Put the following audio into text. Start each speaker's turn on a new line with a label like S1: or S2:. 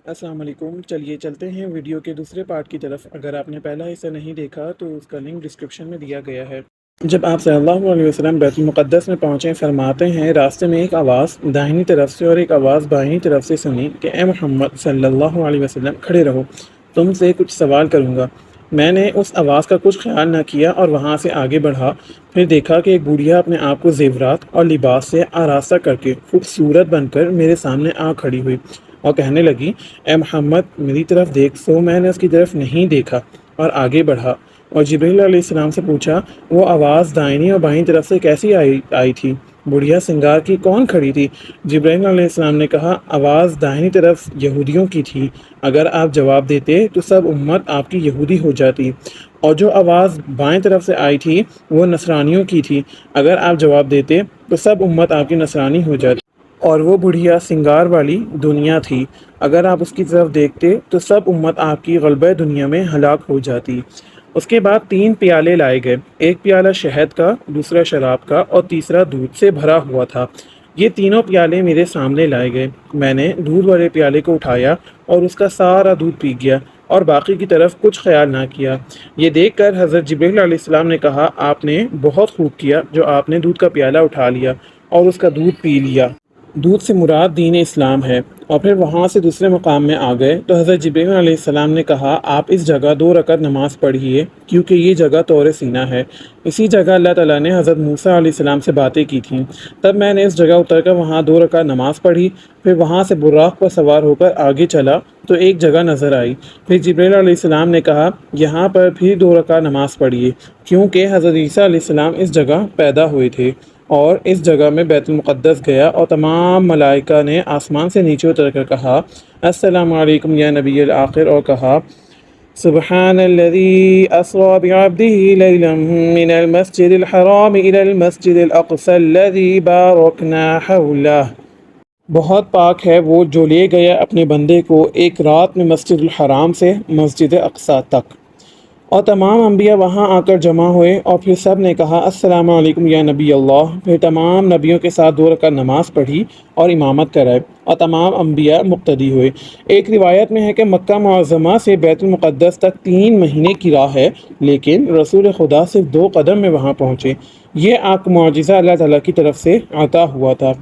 S1: السلام علیکم، چلیے چلتے ہیں ویڈیو کے دوسرے پارٹ کی طرف۔ اگر آپ نے پہلا حصہ نہیں دیکھا تو اس کا لنک ڈسکرپشن میں دیا گیا ہے۔ جب آپ صلی اللہ علیہ وسلم بیت المقدس میں پہنچے، فرماتے ہیں راستے میں ایک آواز داہنی طرف سے اور ایک آواز بائیں طرف سے سنی کہ اے محمد صلی اللہ علیہ وسلم کھڑے رہو، تم سے کچھ سوال کروں گا۔ میں نے اس آواز کا کچھ خیال نہ کیا اور وہاں سے آگے بڑھا۔ پھر دیکھا کہ ایک بوڑھیا اپنے آپ کو زیورات اور لباس سے آراستہ کر کے خوبصورت بن کر میرے سامنے آ کھڑی ہوئی اور کہنے لگی، اے محمد میری طرف دیکھ۔ سو میں نے اس کی طرف نہیں دیکھا اور آگے بڑھا اور جبرائیل علیہ السلام سے پوچھا، وہ آواز دائنی اور بائیں طرف سے کیسی آئی تھی؟ بڑھیا سنگار کی کون کھڑی تھی؟ جبرائیل علیہ السلام نے کہا، آواز دائنی طرف یہودیوں کی تھی، اگر آپ جواب دیتے تو سب امت آپ کی یہودی ہو جاتی، اور جو آواز بائیں طرف سے آئی تھی وہ نصرانیوں کی تھی، اگر آپ جواب دیتے تو سب امت آپ کی نصرانی ہو جاتی، اور وہ بڑھیا سنگار والی دنیا تھی، اگر آپ اس کی طرف دیکھتے تو سب امت آپ کی غلبہ دنیا میں ہلاک ہو جاتی۔ اس کے بعد 3 پیالے لائے گئے، ایک پیالہ شہد کا، دوسرا شراب کا اور تیسرا دودھ سے بھرا ہوا تھا۔ یہ تینوں پیالے میرے سامنے لائے گئے، میں نے دودھ والے پیالے کو اٹھایا اور اس کا سارا دودھ پی گیا اور باقی کی طرف کچھ خیال نہ کیا۔ یہ دیکھ کر حضرت جبرائیل علیہ السلام نے کہا، آپ نے بہت خوب کیا جو آپ نے دودھ کا پیالہ اٹھا لیا اور اس کا دودھ پی لیا۔ دودھ سے مراد دین اسلام ہے۔ اور پھر وہاں سے دوسرے مقام میں آ گئے تو حضرت جبرائیل علیہ السلام نے کہا، آپ اس جگہ 2 رکعت نماز پڑھیے کیونکہ یہ جگہ طور سینہ ہے۔ اسی جگہ اللہ تعالیٰ نے حضرت موسیٰ علیہ السلام سے باتیں کی تھیں۔ تب میں نے اس جگہ اتر کر وہاں 2 رکعت نماز پڑھی، پھر وہاں سے براق پر سوار ہو کر آگے چلا تو ایک جگہ نظر آئی۔ پھر جبرائیل علیہ السلام نے کہا، یہاں پر بھی 2 رکعت نماز پڑھیے کیونکہ حضرت عیسیٰ علیہ السلام اس جگہ پیدا ہوئے تھے۔ اور اس جگہ میں بیت المقدس گیا اور تمام ملائکہ نے آسمان سے نیچے اتر کر کہا، السلام علیکم یا نبی الآخر، اور کہا، سبحان الذي أسرى بعبده ليلا من المسجد الحرام إلى المسجد الأقصى الذي باركنا حوله۔ بہت پاک ہے وہ جو لے گیا اپنے بندے کو ایک رات میں مسجد الحرام سے مسجد اقصیٰ تک۔ اور تمام انبیاء وہاں آ کر جمع ہوئے اور پھر سب نے کہا، السلام علیکم یا نبی اللہ۔ پھر تمام نبیوں کے ساتھ 2 رکعت نماز پڑھی اور امامت کرائے اور تمام انبیاء مقتدی ہوئے۔ ایک روایت میں ہے کہ مکہ معظمہ سے بیت المقدس تک 3 مہینے کی راہ ہے، لیکن رسول خدا صرف 2 قدم میں وہاں پہنچے۔ یہ آپ کو معجزہ اللہ تعالیٰ کی طرف سے عطا ہوا تھا۔